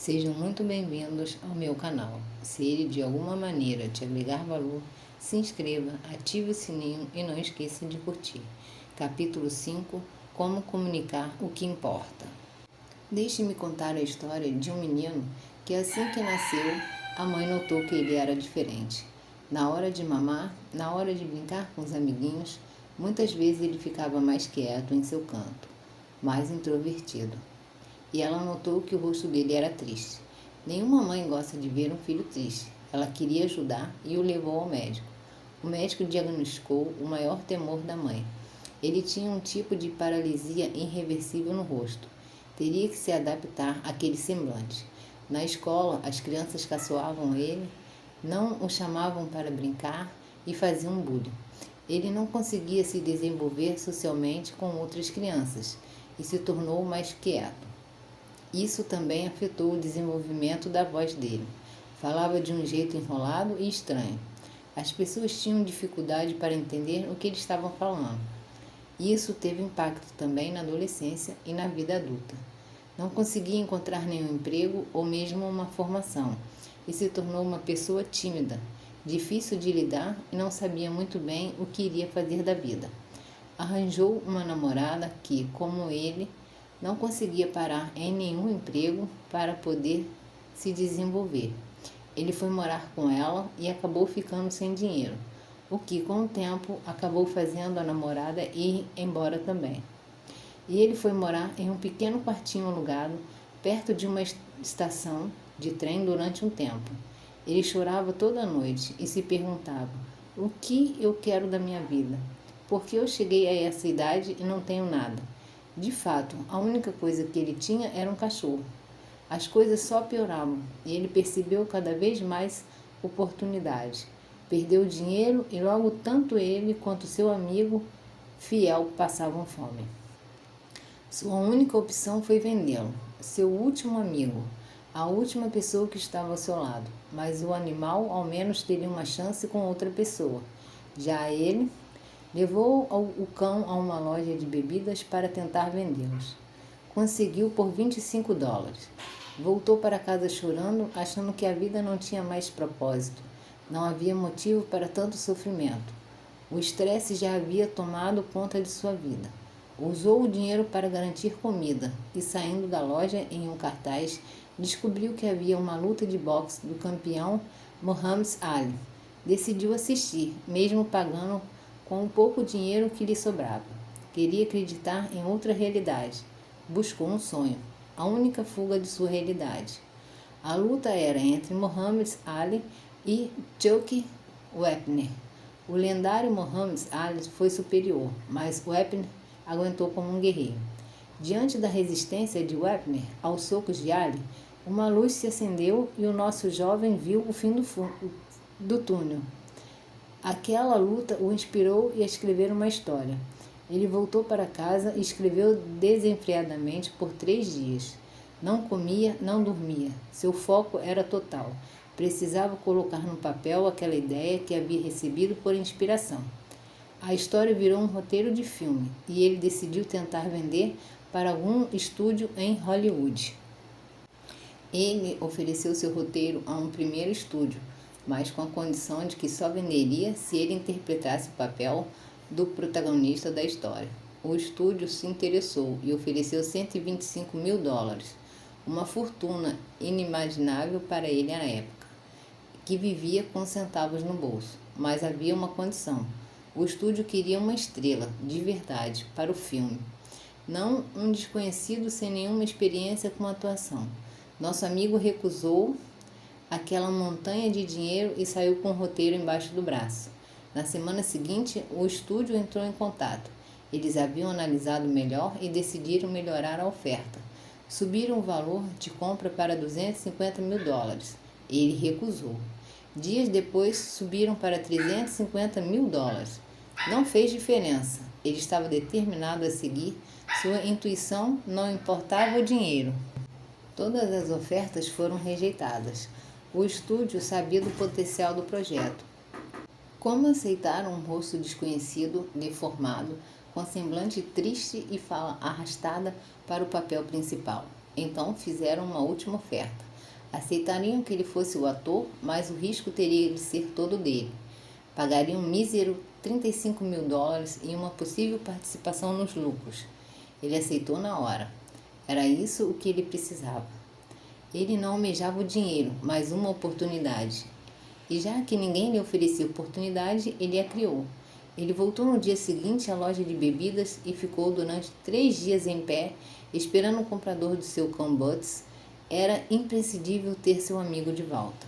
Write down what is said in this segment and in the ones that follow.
Sejam muito bem-vindos ao meu canal. Se ele de alguma maneira te agregar valor, se inscreva, ative o sininho e não esqueça de curtir. Capítulo 5: Como comunicar o que importa. Deixe-me contar a história de um menino que assim que nasceu, a mãe notou que ele era diferente. Na hora de mamar, na hora de brincar com os amiguinhos, muitas vezes ele ficava mais quieto em seu canto, mais introvertido. E ela notou que o rosto dele era triste. Nenhuma mãe gosta de ver um filho triste. Ela queria ajudar e o levou ao médico. O médico diagnosticou o maior temor da mãe. Ele tinha um tipo de paralisia irreversível no rosto. Teria que se adaptar àquele semblante. Na escola, as crianças caçoavam ele, não o chamavam para brincar e faziam bullying. Ele não conseguia se desenvolver socialmente com outras crianças e se tornou mais quieto. Isso também afetou o desenvolvimento da voz dele. Falava de um jeito enrolado e estranho. As pessoas tinham dificuldade para entender o que eles estavam falando. Isso teve impacto também na adolescência e na vida adulta. Não conseguia encontrar nenhum emprego ou mesmo uma formação e se tornou uma pessoa tímida, difícil de lidar e não sabia muito bem o que iria fazer da vida. Arranjou uma namorada que, como ele, não conseguia parar em nenhum emprego para poder se desenvolver. Ele foi morar com ela e acabou ficando sem dinheiro, o que com o tempo acabou fazendo a namorada ir embora também. E ele foi morar em um pequeno quartinho alugado perto de uma estação de trem durante um tempo. Ele chorava toda noite e se perguntava: o que eu quero da minha vida? Por que eu cheguei a essa idade e não tenho nada? De fato, a única coisa que ele tinha era um cachorro. As coisas só pioravam e ele percebeu cada vez mais oportunidade. Perdeu dinheiro e logo tanto ele quanto seu amigo fiel passavam fome. Sua única opção foi vendê-lo, seu último amigo, a última pessoa que estava ao seu lado. Mas o animal ao menos teria uma chance com outra pessoa. Já ele levou o cão a uma loja de bebidas para tentar vendê-los. Conseguiu por $25. Voltou para casa chorando, achando que a vida não tinha mais propósito. Não havia motivo para tanto sofrimento. O estresse já havia tomado conta de sua vida. Usou o dinheiro para garantir comida e, saindo da loja em um cartaz, descobriu que havia uma luta de boxe do campeão Muhammad Ali. Decidiu assistir, mesmo pagando com o pouco dinheiro que lhe sobrava. Queria acreditar em outra realidade. Buscou um sonho, a única fuga de sua realidade. A luta era entre Muhammad Ali e Chuck Wepner. O lendário Muhammad Ali foi superior, mas Wepner aguentou como um guerreiro. Diante da resistência de Wepner aos socos de Ali, uma luz se acendeu e o nosso jovem viu o fim do túnel. Aquela luta o inspirou a escrever uma história. Ele voltou para casa e escreveu desenfreadamente por 3 dias. Não comia, não dormia. Seu foco era total. Precisava colocar no papel aquela ideia que havia recebido por inspiração. A história virou um roteiro de filme e ele decidiu tentar vender para algum estúdio em Hollywood. Ele ofereceu seu roteiro a um primeiro estúdio, mas com a condição de que só venderia se ele interpretasse o papel do protagonista da história. O estúdio se interessou e ofereceu $125 mil, uma fortuna inimaginável para ele na época, que vivia com centavos no bolso. Mas havia uma condição: o estúdio queria uma estrela, de verdade, para o filme, não um desconhecido sem nenhuma experiência com atuação. Nosso amigo recusou aquela montanha de dinheiro e saiu com o roteiro embaixo do braço. Na semana seguinte, o estúdio entrou em contato. Eles haviam analisado melhor e decidiram melhorar a oferta. Subiram o valor de compra para $250 mil. Ele recusou. Dias depois, subiram para $350 mil. Não fez diferença. Ele estava determinado a seguir sua intuição, não importava o dinheiro. Todas as ofertas foram rejeitadas. O estúdio sabia do potencial do projeto. Como aceitar um rosto desconhecido, deformado, com semblante triste e fala arrastada para o papel principal? Então fizeram uma última oferta. Aceitariam que ele fosse o ator, mas o risco teria de ser todo dele. Pagariam um mísero $35.000 e uma possível participação nos lucros. Ele aceitou na hora. Era isso o que ele precisava. Ele não almejava o dinheiro, mas uma oportunidade. E já que ninguém lhe oferecia oportunidade, ele a criou. Ele voltou no dia seguinte à loja de bebidas e ficou durante 3 dias em pé, esperando o comprador do seu cão Butts. Era imprescindível ter seu amigo de volta.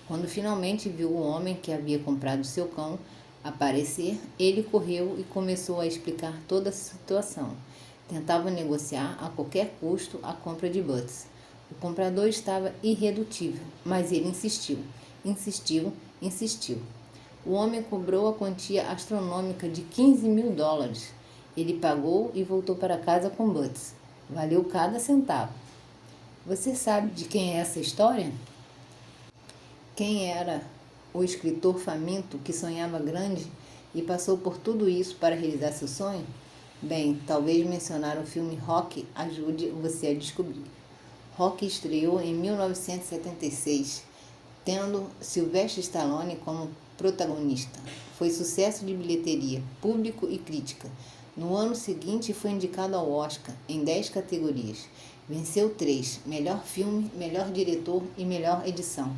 Quando finalmente viu o homem que havia comprado seu cão aparecer, ele correu e começou a explicar toda a situação. Tentava negociar a qualquer custo a compra de Butts. O comprador estava irredutível, mas ele insistiu. O homem cobrou a quantia astronômica de $15.000. Ele pagou e voltou para casa com Butts. Valeu cada centavo. Você sabe de quem é essa história? Quem era o escritor faminto que sonhava grande e passou por tudo isso para realizar seu sonho? Bem, talvez mencionar o filme Rocky ajude você a descobrir. Rocky estreou em 1976, tendo Sylvester Stallone como protagonista. Foi sucesso de bilheteria, público e crítica. No ano seguinte foi indicado ao Oscar em 10 categorias. Venceu 3, melhor filme, melhor diretor e melhor edição.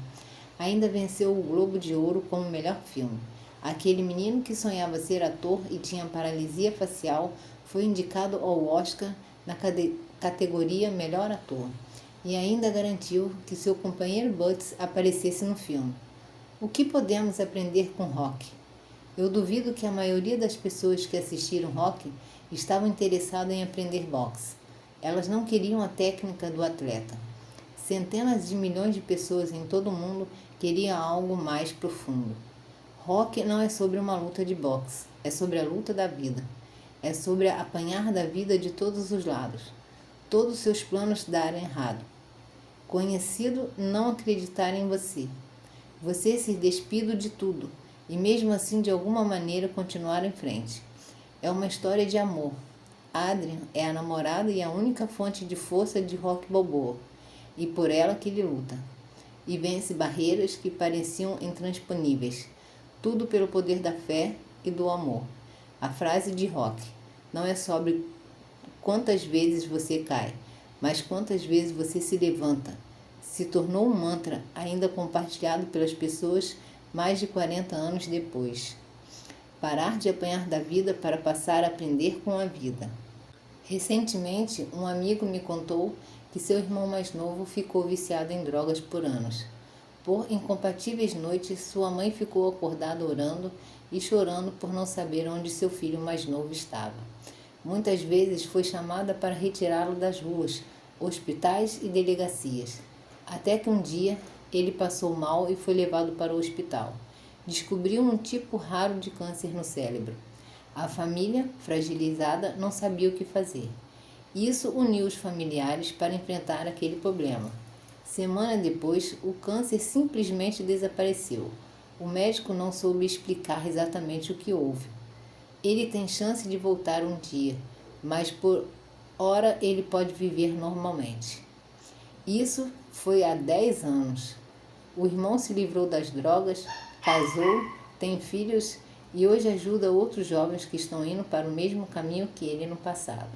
Ainda venceu o Globo de Ouro como melhor filme. Aquele menino que sonhava ser ator e tinha paralisia facial foi indicado ao Oscar na categoria melhor ator. E ainda garantiu que seu companheiro Butts aparecesse no filme. O que podemos aprender com Rocky? Eu duvido que a maioria das pessoas que assistiram Rocky estavam interessadas em aprender boxe. Elas não queriam a técnica do atleta. Centenas de milhões de pessoas em todo o mundo queriam algo mais profundo. Rocky não é sobre uma luta de boxe, é sobre a luta da vida. É sobre apanhar da vida de todos os lados. Todos os seus planos darem errado. Conhecido não acreditar em você. Você ser despido de tudo e mesmo assim de alguma maneira continuar em frente. É uma história de amor. Adrian é a namorada e a única fonte de força de Rocky Balboa, e por ela que ele luta. E vence barreiras que pareciam intransponíveis. Tudo pelo poder da fé e do amor. A frase de Rocky não é sobre quantas vezes você cai, mas quantas vezes você se levanta. Se tornou um mantra ainda compartilhado pelas pessoas mais de 40 anos depois. Parar de apanhar da vida para passar a aprender com a vida. Recentemente, um amigo me contou que seu irmão mais novo ficou viciado em drogas por anos. Por incompatíveis noites, sua mãe ficou acordada orando e chorando por não saber onde seu filho mais novo estava. Muitas vezes foi chamada para retirá-lo das ruas, hospitais e delegacias. Até que um dia ele passou mal e foi levado para o hospital. Descobriu um tipo raro de câncer no cérebro. A família, fragilizada, não sabia o que fazer. Isso uniu os familiares para enfrentar aquele problema. Semana depois, o câncer simplesmente desapareceu. O médico não soube explicar exatamente o que houve. Ele tem chance de voltar um dia, mas por hora ele pode viver normalmente. Isso foi há 10 anos. O irmão se livrou das drogas, casou, tem filhos e hoje ajuda outros jovens que estão indo para o mesmo caminho que ele no passado.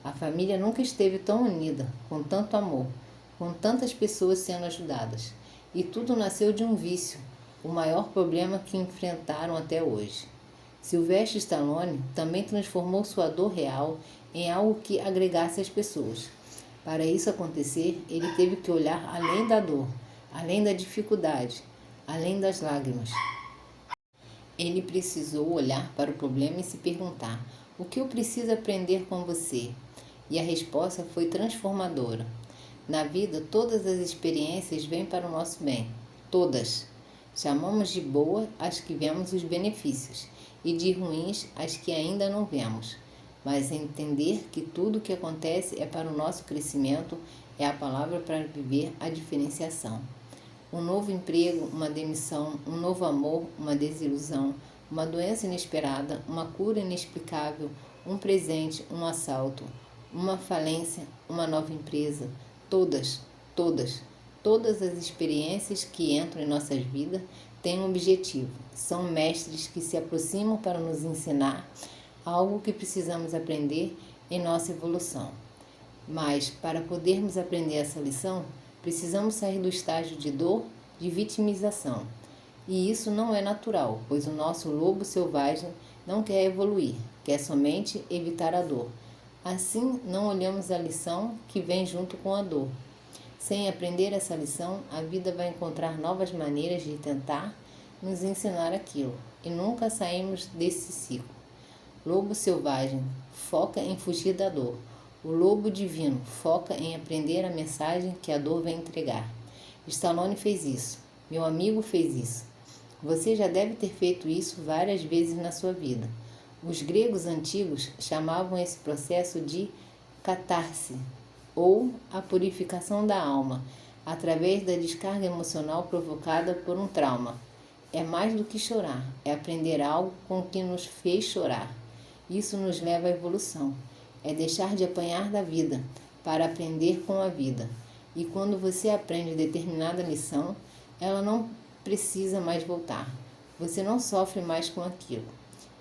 A família nunca esteve tão unida, com tanto amor, com tantas pessoas sendo ajudadas. E tudo nasceu de um vício, o maior problema que enfrentaram até hoje. Sylvester Stallone também transformou sua dor real em algo que agregasse as pessoas. Para isso acontecer, ele teve que olhar além da dor, além da dificuldade, além das lágrimas. Ele precisou olhar para o problema e se perguntar: o que eu preciso aprender com você? E a resposta foi transformadora. Na vida, todas as experiências vêm para o nosso bem. Todas. Chamamos de boa as que vemos os benefícios e de ruins as que ainda não vemos. Mas entender que tudo o que acontece é para o nosso crescimento é a palavra para viver a diferenciação. Um novo emprego, uma demissão, um novo amor, uma desilusão, uma doença inesperada, uma cura inexplicável, um presente, um assalto, uma falência, uma nova empresa. Todas, Todas as experiências que entram em nossas vidas têm um objetivo. São mestres que se aproximam para nos ensinar algo que precisamos aprender em nossa evolução. Mas, para podermos aprender essa lição, precisamos sair do estágio de dor, de vitimização. E isso não é natural, pois o nosso lobo selvagem não quer evoluir, quer somente evitar a dor. Assim, não olhamos a lição que vem junto com a dor. Sem aprender essa lição, a vida vai encontrar novas maneiras de tentar nos ensinar aquilo, e nunca saímos desse ciclo. Lobo selvagem foca em fugir da dor. O lobo divino foca em aprender a mensagem que a dor vem entregar. Stallone fez isso. Meu amigo fez isso. Você já deve ter feito isso várias vezes na sua vida. Os gregos antigos chamavam esse processo de catarse, ou a purificação da alma, através da descarga emocional provocada por um trauma. É mais do que chorar, é aprender algo com o que nos fez chorar. Isso nos leva à evolução. É deixar de apanhar da vida para aprender com a vida. E quando você aprende determinada lição, ela não precisa mais voltar. Você não sofre mais com aquilo.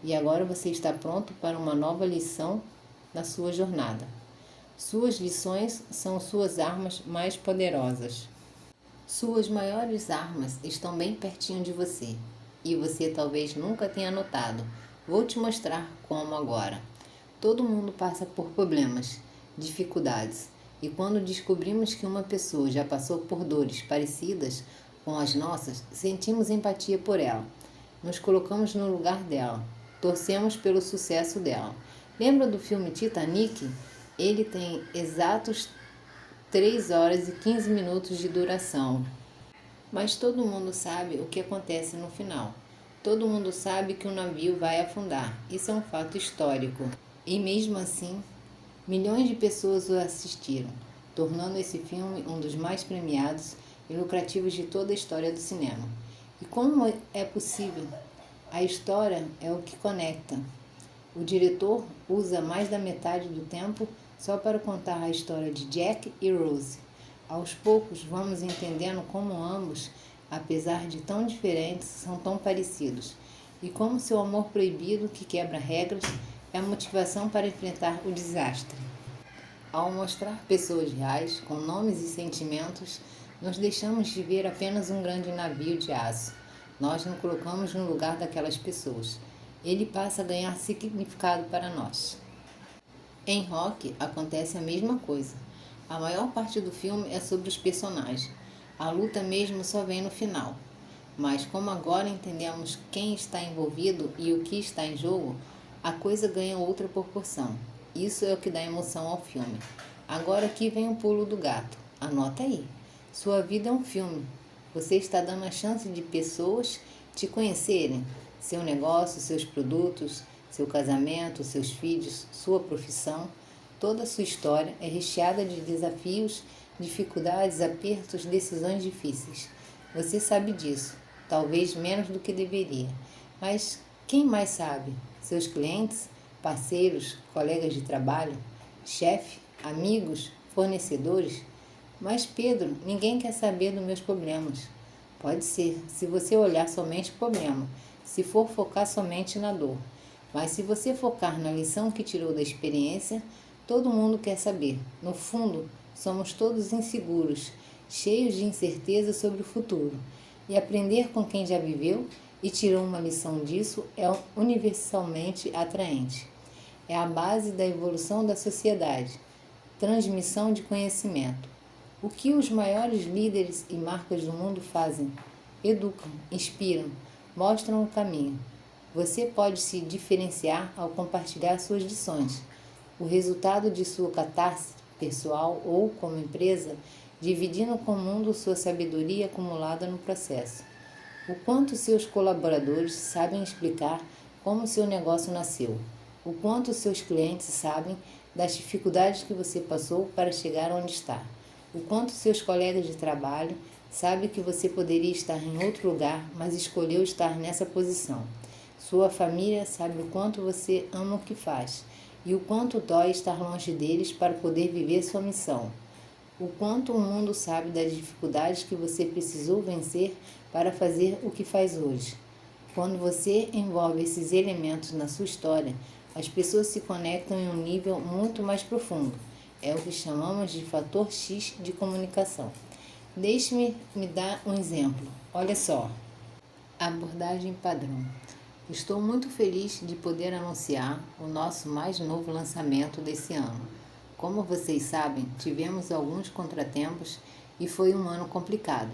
E agora você está pronto para uma nova lição na sua jornada. Suas lições são suas armas mais poderosas. Suas maiores armas estão bem pertinho de você. E você talvez nunca tenha notado. Vou te mostrar como agora. Todo mundo passa por problemas, dificuldades. E quando descobrimos que uma pessoa já passou por dores parecidas com as nossas, sentimos empatia por ela. Nos colocamos no lugar dela. Torcemos pelo sucesso dela. Lembra do filme Titanic? Ele tem exatos 3 horas e 15 minutos de duração. Mas todo mundo sabe o que acontece no final. Todo mundo sabe que o navio vai afundar. Isso é um fato histórico. E mesmo assim, milhões de pessoas o assistiram, tornando esse filme um dos mais premiados e lucrativos de toda a história do cinema. E como é possível? A história é o que conecta. O diretor usa mais da metade do tempo só para contar a história de Jack e Rose. Aos poucos vamos entendendo como ambos, apesar de tão diferentes, são tão parecidos. E como seu amor proibido, que quebra regras, é a motivação para enfrentar o desastre. Ao mostrar pessoas reais, com nomes e sentimentos, nós deixamos de ver apenas um grande navio de aço. Nós nos colocamos no lugar daquelas pessoas. Ele passa a ganhar significado para nós. Em Rock acontece a mesma coisa. A maior parte do filme é sobre os personagens. A luta mesmo só vem no final. Mas como agora entendemos quem está envolvido e o que está em jogo, a coisa ganha outra proporção. Isso é o que dá emoção ao filme. Agora aqui vem o pulo do gato. Anota aí. Sua vida é um filme. Você está dando a chance de pessoas te conhecerem. Seu negócio, seus produtos, seu casamento, seus filhos, sua profissão. Toda a sua história é recheada de desafios, dificuldades, apertos, decisões difíceis. Você sabe disso, talvez menos do que deveria. Mas quem mais sabe? Seus clientes, parceiros, colegas de trabalho, chefe, amigos, fornecedores? Mas Pedro, ninguém quer saber dos meus problemas. Pode ser, se você olhar somente o problema, se for focar somente na dor. Mas se você focar na lição que tirou da experiência, todo mundo quer saber. No fundo, somos todos inseguros, cheios de incerteza sobre o futuro. E aprender com quem já viveu e tirou uma lição disso é universalmente atraente. É a base da evolução da sociedade, transmissão de conhecimento. O que os maiores líderes e marcas do mundo fazem? Educam, inspiram, mostram o caminho. Você pode se diferenciar ao compartilhar suas lições. O resultado de sua catarse pessoal ou como empresa, dividindo com o mundo sua sabedoria acumulada no processo. O quanto seus colaboradores sabem explicar como seu negócio nasceu. O quanto seus clientes sabem das dificuldades que você passou para chegar onde está. O quanto seus colegas de trabalho sabem que você poderia estar em outro lugar, mas escolheu estar nessa posição. Sua família sabe o quanto você ama o que faz e o quanto dói estar longe deles para poder viver sua missão. O quanto o mundo sabe das dificuldades que você precisou vencer para fazer o que faz hoje. Quando você envolve esses elementos na sua história, as pessoas se conectam em um nível muito mais profundo. É o que chamamos de fator X de comunicação. Deixe-me me dar um exemplo. Olha só. Abordagem padrão. Estou muito feliz de poder anunciar o nosso mais novo lançamento desse ano. Como vocês sabem, tivemos alguns contratempos e foi um ano complicado,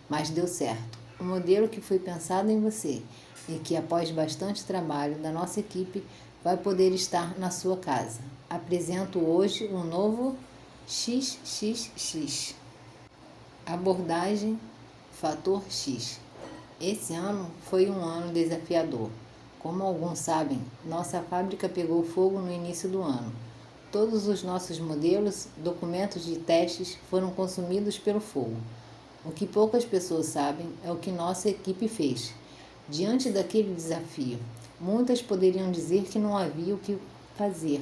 mas deu certo. O modelo que foi pensado em você e que, após bastante trabalho da nossa equipe, vai poder estar na sua casa. Apresento hoje um novo XXX. Abordagem Fator X. Esse ano foi um ano desafiador. Como alguns sabem, nossa fábrica pegou fogo no início do ano. Todos os nossos modelos, documentos de testes foram consumidos pelo fogo. O que poucas pessoas sabem é o que nossa equipe fez. Diante daquele desafio, muitas poderiam dizer que não havia o que fazer,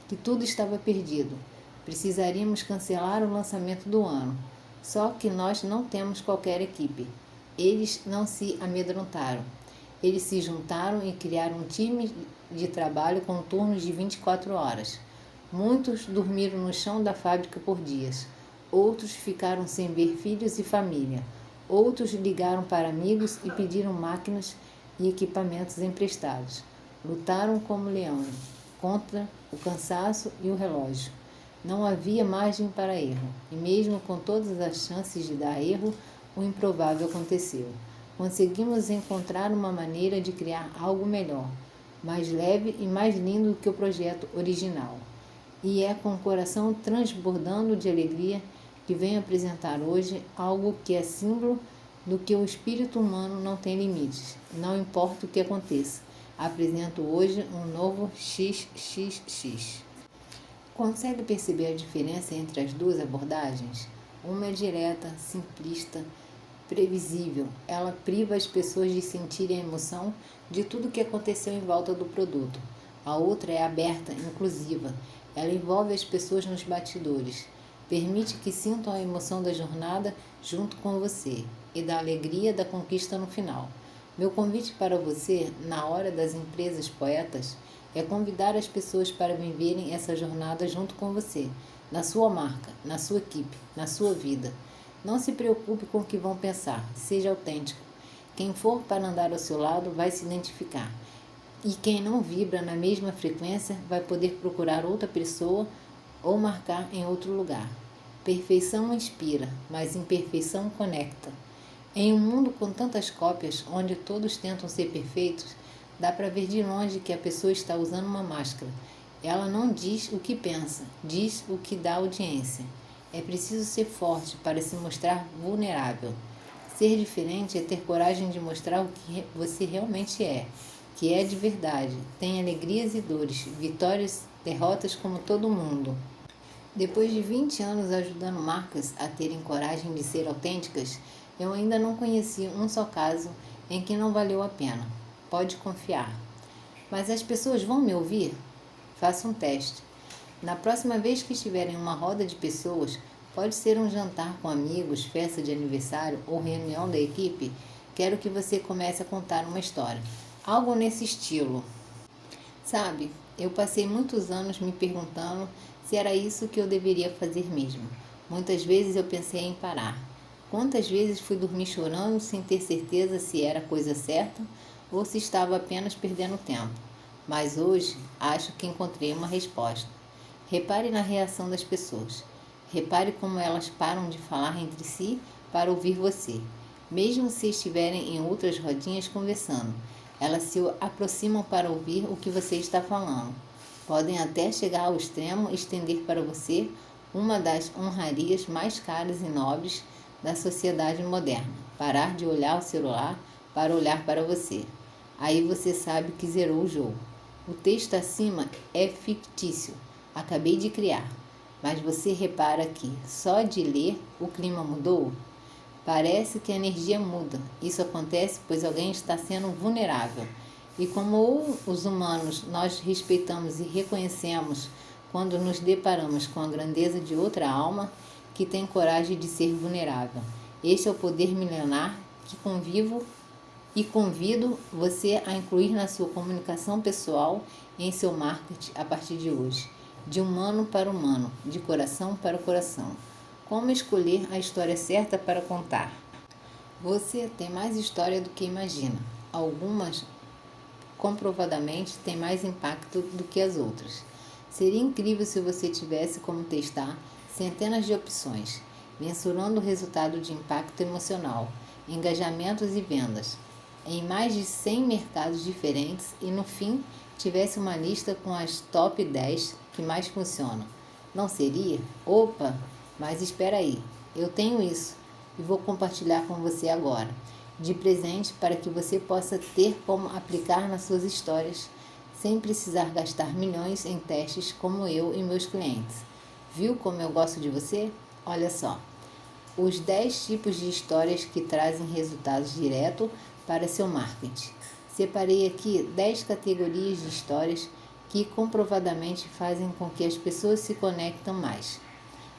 que tudo estava perdido. Precisaríamos cancelar o lançamento do ano. Só que nós não temos qualquer equipe. Eles não se amedrontaram. Eles se juntaram e criaram um time de trabalho com turnos de 24 horas. Muitos dormiram no chão da fábrica por dias. Outros ficaram sem ver filhos e família. Outros ligaram para amigos e pediram máquinas e equipamentos emprestados. Lutaram como leões contra o cansaço e o relógio. Não havia margem para erro, e mesmo com todas as chances de dar erro, o improvável aconteceu. Conseguimos encontrar uma maneira de criar algo melhor, mais leve e mais lindo do que o projeto original. E é com o coração transbordando de alegria que venho apresentar hoje algo que é símbolo do que o espírito humano não tem limites, não importa o que aconteça. Apresento hoje um novo XXX. Consegue perceber a diferença entre as duas abordagens? Uma é direta, simplista, previsível. Ela priva as pessoas de sentirem a emoção de tudo o que aconteceu em volta do produto. A outra é aberta, inclusiva. Ela envolve as pessoas nos bastidores. Permite que sintam a emoção da jornada junto com você e da alegria da conquista no final. Meu convite para você, na hora das empresas poetas, é convidar as pessoas para viverem essa jornada junto com você, na sua marca, na sua equipe, na sua vida. Não se preocupe com o que vão pensar, seja autêntico. Quem for para andar ao seu lado vai se identificar. E quem não vibra na mesma frequência vai poder procurar outra pessoa ou marcar em outro lugar. Perfeição inspira, mas imperfeição conecta. Em um mundo com tantas cópias, onde todos tentam ser perfeitos, dá para ver de longe que a pessoa está usando uma máscara. Ela não diz o que pensa, diz o que dá audiência. É preciso ser forte para se mostrar vulnerável. Ser diferente é ter coragem de mostrar o que você realmente é, que é de verdade. Tem alegrias e dores, vitórias, derrotas como todo mundo. Depois de 20 anos ajudando marcas a terem coragem de ser autênticas, eu ainda não conheci um só caso em que não valeu a pena. Pode confiar. Mas as pessoas vão me ouvir? Faça um teste. Na próxima vez que estiver em uma roda de pessoas, pode ser um jantar com amigos, festa de aniversário ou reunião da equipe, quero que você comece a contar uma história. Algo nesse estilo. Sabe, eu passei muitos anos me perguntando se era isso que eu deveria fazer mesmo. Muitas vezes eu pensei em parar. Quantas vezes fui dormir chorando sem ter certeza se era a coisa certa ou se estava apenas perdendo tempo. Mas hoje acho que encontrei uma resposta. Repare na reação das pessoas. Repare como elas param de falar entre si para ouvir você. Mesmo se estiverem em outras rodinhas conversando, elas se aproximam para ouvir o que você está falando. Podem até chegar ao extremo e estender para você uma das honrarias mais caras e nobres da sociedade moderna, parar de olhar o celular para olhar para você. Aí você sabe que zerou o jogo. O texto acima é fictício, acabei de criar, mas você repara que, só de ler, o clima mudou? Parece que a energia muda. Isso acontece pois alguém está sendo vulnerável. E como os humanos nós respeitamos e reconhecemos quando nos deparamos com a grandeza de outra alma, que tem coragem de ser vulnerável. Este é o poder milenar que convido você a incluir na sua comunicação pessoal e em seu marketing a partir de hoje. De humano para humano, de coração para coração. Como escolher a história certa para contar? Você tem mais história do que imagina. Algumas, comprovadamente, têm mais impacto do que as outras. Seria incrível se você tivesse como testar centenas de opções, mensurando o resultado de impacto emocional, engajamentos e vendas, em mais de 100 mercados diferentes e, no fim, tivesse uma lista com as top 10 que mais funcionam. Não seria? Opa! Mas espera aí, eu tenho isso e vou compartilhar com você agora, de presente, para que você possa ter como aplicar nas suas histórias, sem precisar gastar milhões em testes como eu e meus clientes. Viu como eu gosto de você? Olha só, os 10 tipos de histórias que trazem resultados diretos para seu marketing. Separei aqui 10 categorias de histórias que comprovadamente fazem com que as pessoas se conectem mais.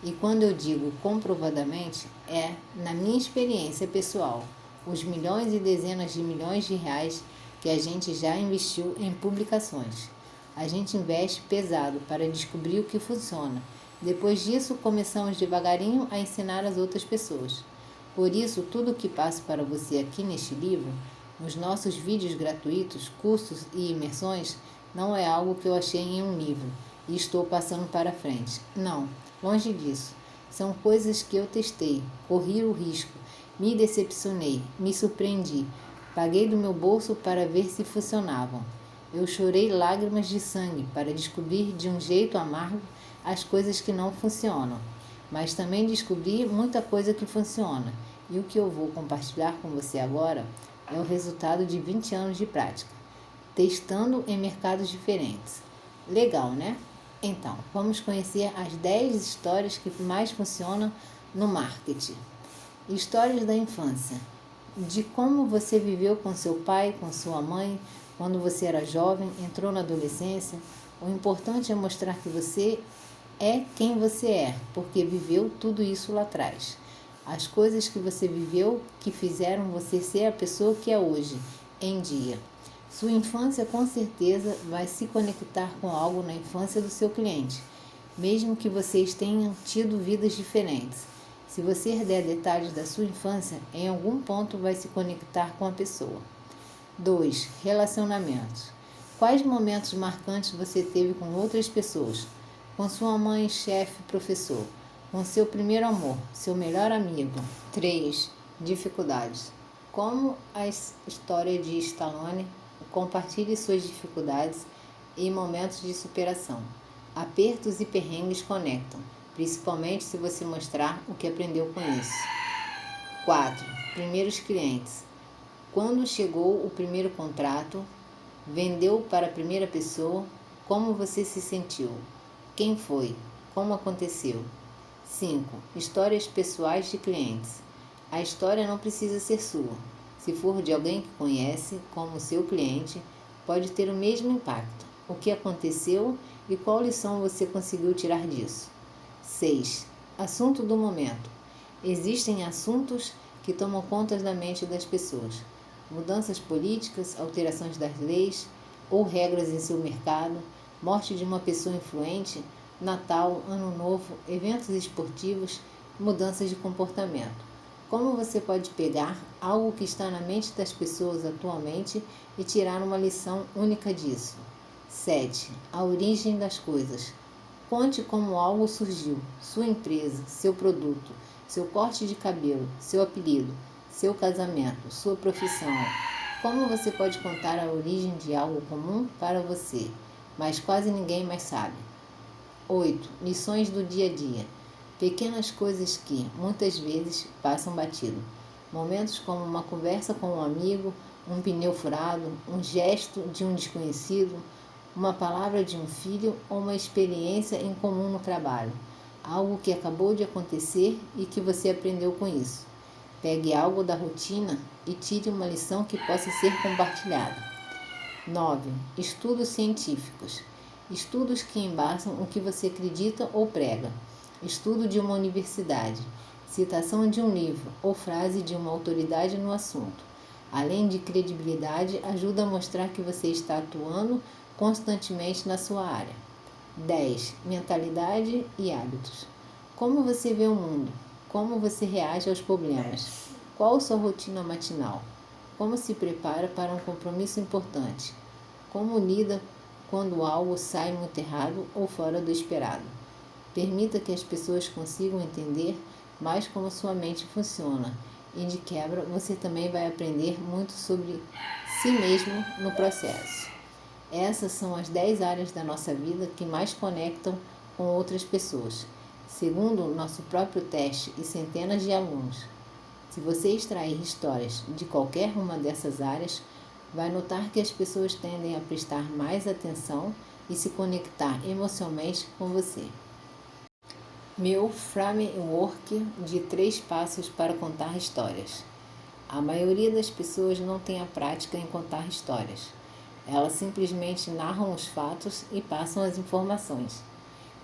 E quando eu digo comprovadamente, é na minha experiência pessoal, os milhões e dezenas de milhões de reais que a gente já investiu em publicações. A gente investe pesado para descobrir o que funciona. Depois disso, começamos devagarinho a ensinar as outras pessoas. Por isso, tudo o que passo para você aqui neste livro, nos nossos vídeos gratuitos, cursos e imersões, não é algo que eu achei em um livro e estou passando para frente. Não, longe disso. São coisas que eu testei, corri o risco, me decepcionei, me surpreendi, paguei do meu bolso para ver se funcionavam. Eu chorei lágrimas de sangue para descobrir de um jeito amargo as coisas que não funcionam, mas também descobri muita coisa que funciona. E o que eu vou compartilhar com você agora é o resultado de 20 anos de prática, testando em mercados diferentes. Legal, né? Então, vamos conhecer as 10 histórias que mais funcionam no marketing. Histórias da infância. De como você viveu com seu pai, com sua mãe, quando você era jovem, entrou na adolescência. O importante é mostrar que você é quem você é, porque viveu tudo isso lá atrás. As coisas que você viveu que fizeram você ser a pessoa que é hoje, em dia. Sua infância com certeza vai se conectar com algo na infância do seu cliente, mesmo que vocês tenham tido vidas diferentes. Se você der detalhes da sua infância, em algum ponto vai se conectar com a pessoa. 2. Relacionamentos. Quais momentos marcantes você teve com outras pessoas? Com sua mãe, chefe, professor. Com seu primeiro amor, seu melhor amigo. 3. Dificuldades. Como a história de Stallone, compartilhe suas dificuldades e momentos de superação. Apertos e perrengues conectam, principalmente se você mostrar o que aprendeu com isso. 4. Primeiros clientes. Quando chegou o primeiro contrato, vendeu para a primeira pessoa, como você se sentiu? Quem foi? Como aconteceu? 5. Histórias pessoais de clientes. A história não precisa ser sua. Se for de alguém que conhece, como seu cliente, pode ter o mesmo impacto. O que aconteceu e qual lição você conseguiu tirar disso? 6. Assunto do momento. Existem assuntos que tomam conta da mente das pessoas. Mudanças políticas, alterações das leis ou regras em seu mercado, morte de uma pessoa influente, Natal, Ano Novo, eventos esportivos, mudanças de comportamento. Como você pode pegar algo que está na mente das pessoas atualmente e tirar uma lição única disso? 7. A origem das coisas. Conte como algo surgiu, sua empresa, seu produto, seu corte de cabelo, seu apelido, seu casamento, sua profissão. Como você pode contar a origem de algo comum para você, mas quase ninguém mais sabe? 8. Lições do dia a dia. Pequenas coisas que, muitas vezes, passam batido. Momentos como uma conversa com um amigo, um pneu furado, um gesto de um desconhecido, uma palavra de um filho ou uma experiência em comum no trabalho. Algo que acabou de acontecer e que você aprendeu com isso. Pegue algo da rotina e tire uma lição que possa ser compartilhada. 9. Estudos científicos. Estudos que embasam o que você acredita ou prega. estudo de uma universidade, citação de um livro ou frase de uma autoridade no assunto. Além de credibilidade, ajuda a mostrar que você está atuando constantemente na sua área. 10. Mentalidade e hábitos. Como você vê o mundo? Como você reage aos problemas? Qual a sua rotina matinal? Como se prepara para um compromisso importante? Como lida quando algo sai muito errado ou fora do esperado? Permita que as pessoas consigam entender mais como sua mente funciona e, de quebra, você também vai aprender muito sobre si mesmo no processo. Essas são as 10 áreas da nossa vida que mais conectam com outras pessoas, segundo o nosso próprio teste e centenas de alunos. Se você extrair histórias de qualquer uma dessas áreas, vai notar que as pessoas tendem a prestar mais atenção e se conectar emocionalmente com você. Meu framework de 3 passos para contar histórias. A maioria das pessoas não tem a prática em contar histórias. Elas simplesmente narram os fatos e passam as informações.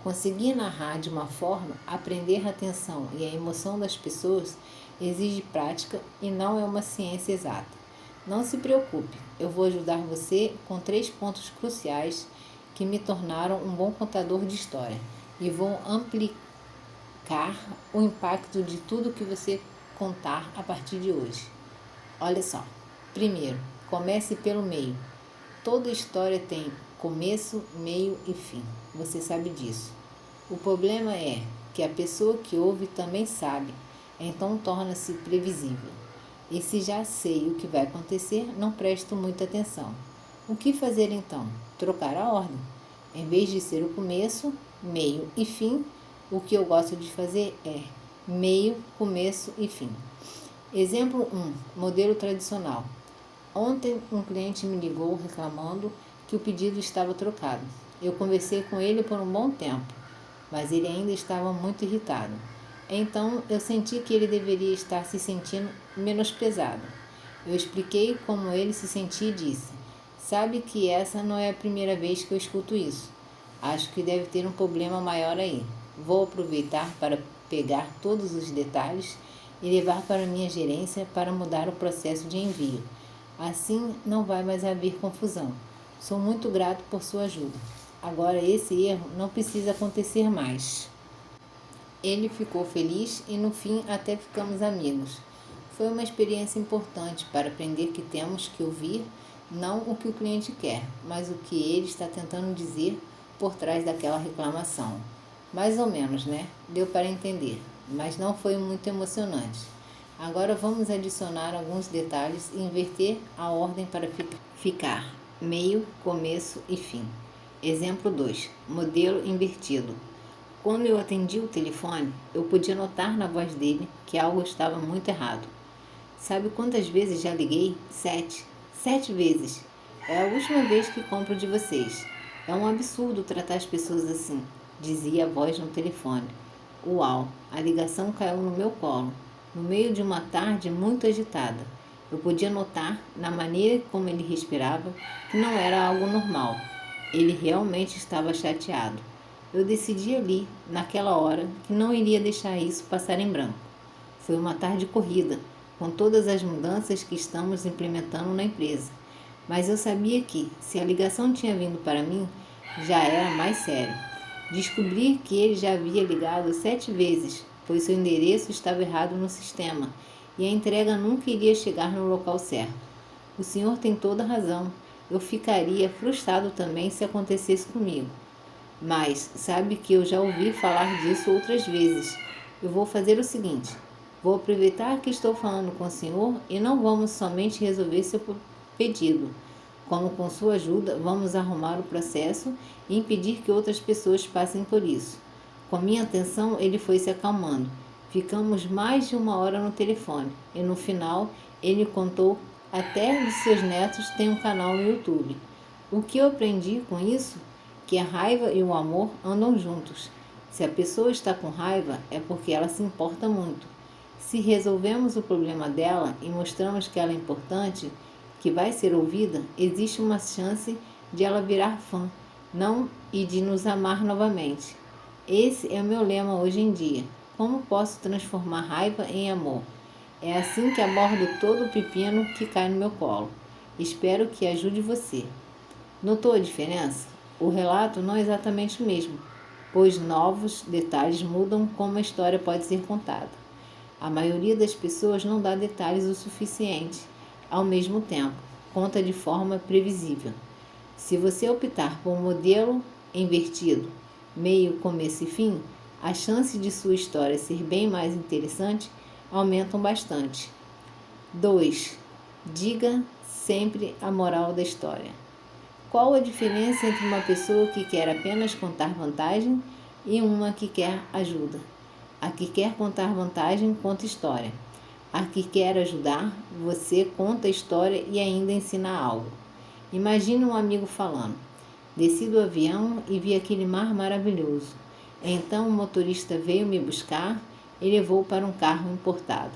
Conseguir narrar de uma forma, aprender a atenção e a emoção das pessoas exige prática e não é uma ciência exata. Não se preocupe, eu vou ajudar você com 3 pontos cruciais que me tornaram um bom contador de história e vou ampliar o impacto de tudo que você contar a partir de hoje. Olha só. Primeiro, comece pelo meio. Toda história tem começo, meio e fim. Você sabe disso. O problema é que a pessoa que ouve também sabe, então torna-se previsível. E se já sei o que vai acontecer, não presto muita atenção. O que fazer então? Trocar a ordem. Em vez de ser o começo, meio e fim, o que eu gosto de fazer é meio, começo e fim. Exemplo 1. Modelo tradicional. Ontem um cliente me ligou reclamando que o pedido estava trocado. Eu conversei com ele por um bom tempo, mas ele ainda estava muito irritado. Então eu senti que ele deveria estar se sentindo menosprezado. Eu expliquei como ele se sentia e disse: sabe que essa não é a primeira vez que eu escuto isso. Acho que deve ter um problema maior aí. Vou aproveitar para pegar todos os detalhes e levar para minha gerência para mudar o processo de envio. Assim não vai mais haver confusão. Sou muito grato por sua ajuda. Agora esse erro não precisa acontecer mais. Ele ficou feliz e no fim até ficamos amigos. Foi uma experiência importante para aprender que temos que ouvir não o que o cliente quer, mas o que ele está tentando dizer por trás daquela reclamação. Mais ou menos, né? Deu para entender, mas não foi muito emocionante. Agora vamos adicionar alguns detalhes e inverter a ordem para ficar meio, começo e fim. Exemplo 2. Modelo invertido. Quando eu atendi o telefone, eu podia notar na voz dele que algo estava muito errado. Sabe quantas vezes já liguei? 7. 7 vezes. É a última vez que compro de vocês. É um absurdo tratar as pessoas assim, dizia a voz no telefone. Uau, a ligação caiu no meu colo, no meio de uma tarde muito agitada. Eu podia notar, na maneira como ele respirava, que não era algo normal. Ele realmente estava chateado. Eu decidi ali, naquela hora, que não iria deixar isso passar em branco. Foi uma tarde corrida, com todas as mudanças que estamos implementando na empresa. Mas eu sabia que, se a ligação tinha vindo para mim, já era mais sério. Descobri que ele já havia ligado 7 vezes, pois seu endereço estava errado no sistema e a entrega nunca iria chegar no local certo. O senhor tem toda a razão. Eu ficaria frustrado também se acontecesse comigo. Mas sabe que eu já ouvi falar disso outras vezes. Eu vou fazer o seguinte. Vou aproveitar que estou falando com o senhor e não vamos somente resolver seu pedido. Como com sua ajuda, vamos arrumar o processo e impedir que outras pessoas passem por isso. Com minha atenção, ele foi se acalmando. Ficamos mais de 1 hora no telefone e no final ele contou até de seus netos têm um canal no YouTube. O que eu aprendi com isso? Que a raiva e o amor andam juntos. Se a pessoa está com raiva, é porque ela se importa muito. Se resolvemos o problema dela e mostramos que ela é importante, que vai ser ouvida, existe uma chance de ela virar fã, não e de nos amar novamente. Esse é o meu lema hoje em dia. Como posso transformar raiva em amor? É assim que abordo todo o pepino que cai no meu colo. Espero que ajude você. Notou a diferença? O relato não é exatamente o mesmo, pois novos detalhes mudam como a história pode ser contada. A maioria das pessoas não dá detalhes o suficiente. Ao mesmo tempo, conta de forma previsível. Se você optar por um modelo invertido, meio, começo e fim, as chances de sua história ser bem mais interessante aumentam bastante. 2. Diga sempre a moral da história. Qual a diferença entre uma pessoa que quer apenas contar vantagem e uma que quer ajuda? A que quer contar vantagem conta história. A que quer ajudar, você conta história e ainda ensina algo. Imagine um amigo falando: desci do avião e vi aquele mar maravilhoso. Então o motorista veio me buscar e levou para um carro importado.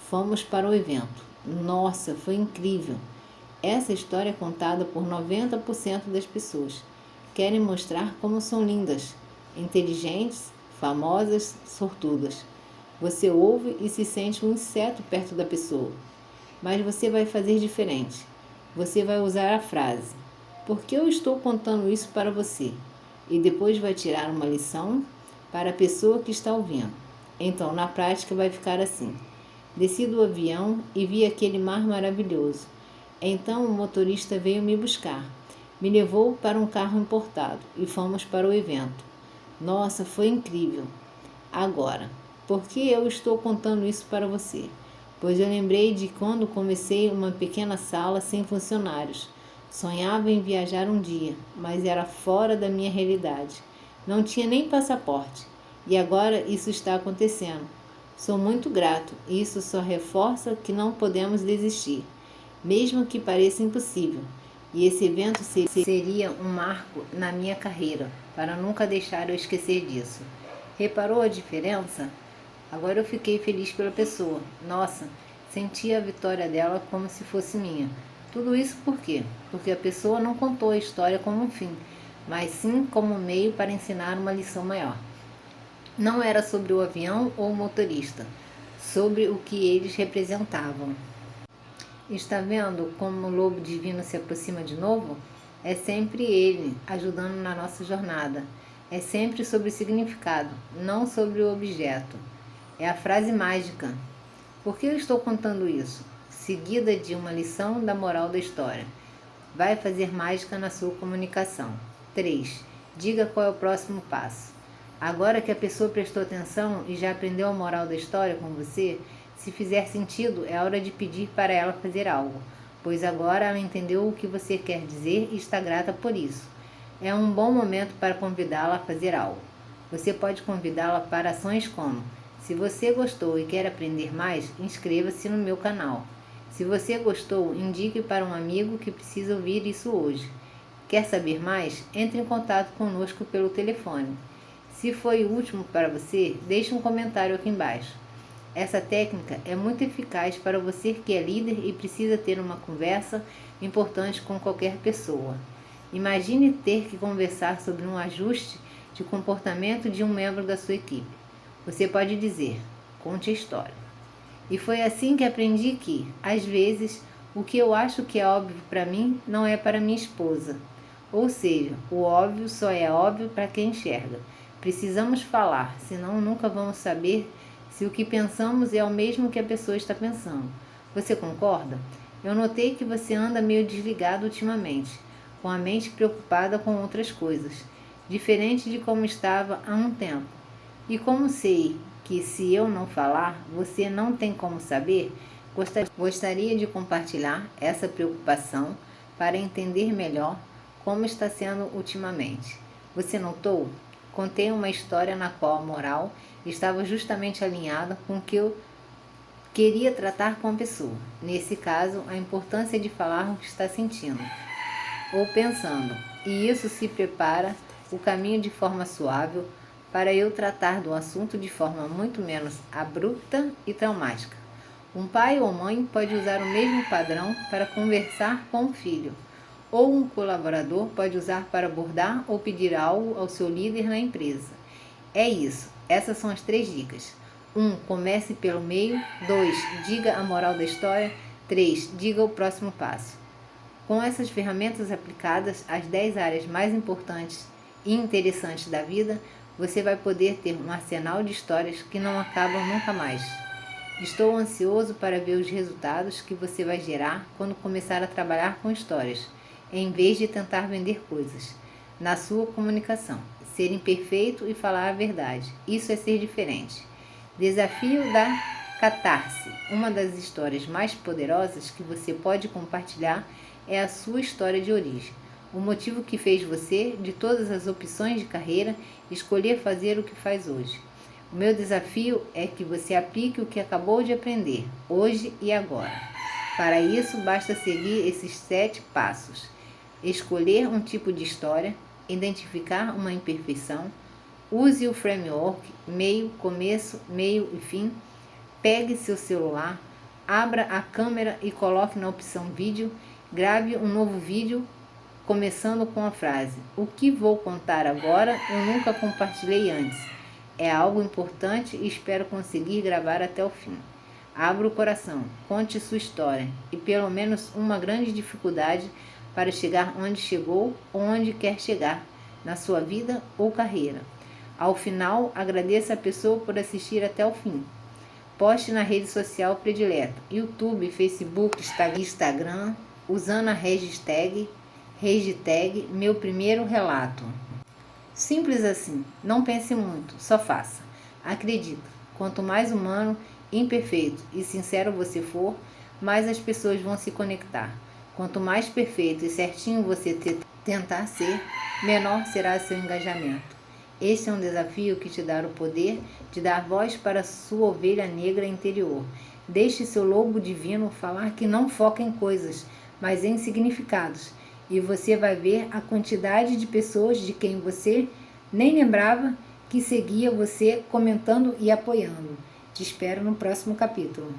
Fomos para o evento. Nossa, foi incrível! Essa história é contada por 90% das pessoas. Querem mostrar como são lindas, inteligentes, famosas, sortudas. Você ouve e se sente um inseto perto da pessoa. Mas você vai fazer diferente. Você vai usar a frase: por que eu estou contando isso para você? E depois vai tirar uma lição para a pessoa que está ouvindo. Então, na prática, vai ficar assim: desci do avião e vi aquele mar maravilhoso. Então o motorista veio me buscar. Me levou para um carro importado e fomos para o evento. Nossa, foi incrível! Agora, por que eu estou contando isso para você? Pois eu lembrei de quando comecei uma pequena sala sem funcionários. Sonhava em viajar um dia, mas era fora da minha realidade. Não tinha nem passaporte. E agora isso está acontecendo. Sou muito grato e isso só reforça que não podemos desistir, mesmo que pareça impossível. E esse evento seria um marco na minha carreira, para nunca deixar eu esquecer disso. Reparou a diferença? Agora eu fiquei feliz pela pessoa. Nossa, senti a vitória dela como se fosse minha. Tudo isso por quê? Porque a pessoa não contou a história como um fim, mas sim como um meio para ensinar uma lição maior. Não era sobre o avião ou o motorista, sobre o que eles representavam. Está vendo como o lobo divino se aproxima de novo? É sempre ele, ajudando na nossa jornada. É sempre sobre o significado, não sobre o objeto. É a frase mágica. Por que eu estou contando isso? Seguida de uma lição da moral da história. Vai fazer mágica na sua comunicação. 3. Diga qual é o próximo passo. Agora que a pessoa prestou atenção e já aprendeu a moral da história com você, se fizer sentido, é hora de pedir para ela fazer algo, pois agora ela entendeu o que você quer dizer e está grata por isso. É um bom momento para convidá-la a fazer algo. Você pode convidá-la para ações como: se você gostou e quer aprender mais, inscreva-se no meu canal. Se você gostou, indique para um amigo que precisa ouvir isso hoje. Quer saber mais? Entre em contato conosco pelo telefone. Se foi útil para você, deixe um comentário aqui embaixo. Essa técnica é muito eficaz para você que é líder e precisa ter uma conversa importante com qualquer pessoa. Imagine ter que conversar sobre um ajuste de comportamento de um membro da sua equipe. Você pode dizer: conte a história. E foi assim que aprendi que, às vezes, o que eu acho que é óbvio para mim não é para minha esposa. Ou seja, o óbvio só é óbvio para quem enxerga. Precisamos falar, senão nunca vamos saber se o que pensamos é o mesmo que a pessoa está pensando. Você concorda? Eu notei que você anda meio desligado ultimamente, com a mente preocupada com outras coisas, diferente de como estava há um tempo. E como sei que se eu não falar, você não tem como saber, gostaria de compartilhar essa preocupação para entender melhor como está sendo ultimamente. Você notou? Contei uma história na qual a moral estava justamente alinhada com o que eu queria tratar com a pessoa. Nesse caso, a importância de falar o que está sentindo ou pensando. E isso se prepara o caminho de forma suave para eu tratar do assunto de forma muito menos abrupta e traumática. Um pai ou mãe pode usar o mesmo padrão para conversar com o filho, ou um colaborador pode usar para abordar ou pedir algo ao seu líder na empresa. É isso. Essas são as 3 dicas. 1. Comece pelo meio. 2. Diga a moral da história. 3. Diga o próximo passo. Com essas ferramentas aplicadas às 10 áreas mais importantes e interessantes da vida, você vai poder ter um arsenal de histórias que não acabam nunca mais. Estou ansioso para ver os resultados que você vai gerar quando começar a trabalhar com histórias, em vez de tentar vender coisas. Na sua comunicação, ser imperfeito e falar a verdade. Isso é ser diferente. Desafio da catarse. Uma das histórias mais poderosas que você pode compartilhar é a sua história de origem. O motivo que fez você, de todas as opções de carreira, escolher fazer o que faz hoje. O meu desafio é que você aplique o que acabou de aprender, hoje e agora. Para isso, basta seguir esses 7 passos. Escolher um tipo de história, identificar uma imperfeição, use o framework, meio, começo, meio e fim, pegue seu celular, abra a câmera e coloque na opção vídeo, grave um novo vídeo, começando com a frase: o que vou contar agora eu nunca compartilhei antes. É algo importante e espero conseguir gravar até o fim. Abra o coração, conte sua história e pelo menos uma grande dificuldade para chegar onde chegou ou onde quer chegar, na sua vida ou carreira. Ao final, agradeça a pessoa por assistir até o fim. Poste na rede social predileta, YouTube, Facebook, Instagram, usando a hashtag meu primeiro relato. Simples assim, não pense muito, só faça. Acredita, quanto mais humano, imperfeito e sincero você for, mais as pessoas vão se conectar. Quanto mais perfeito e certinho você tentar ser, menor será seu engajamento. Este é um desafio que te dá o poder de dar voz para sua ovelha negra interior. Deixe seu lobo divino falar que não foca em coisas, mas em significados. E você vai ver a quantidade de pessoas de quem você nem lembrava que seguia você comentando e apoiando. Te espero no próximo capítulo.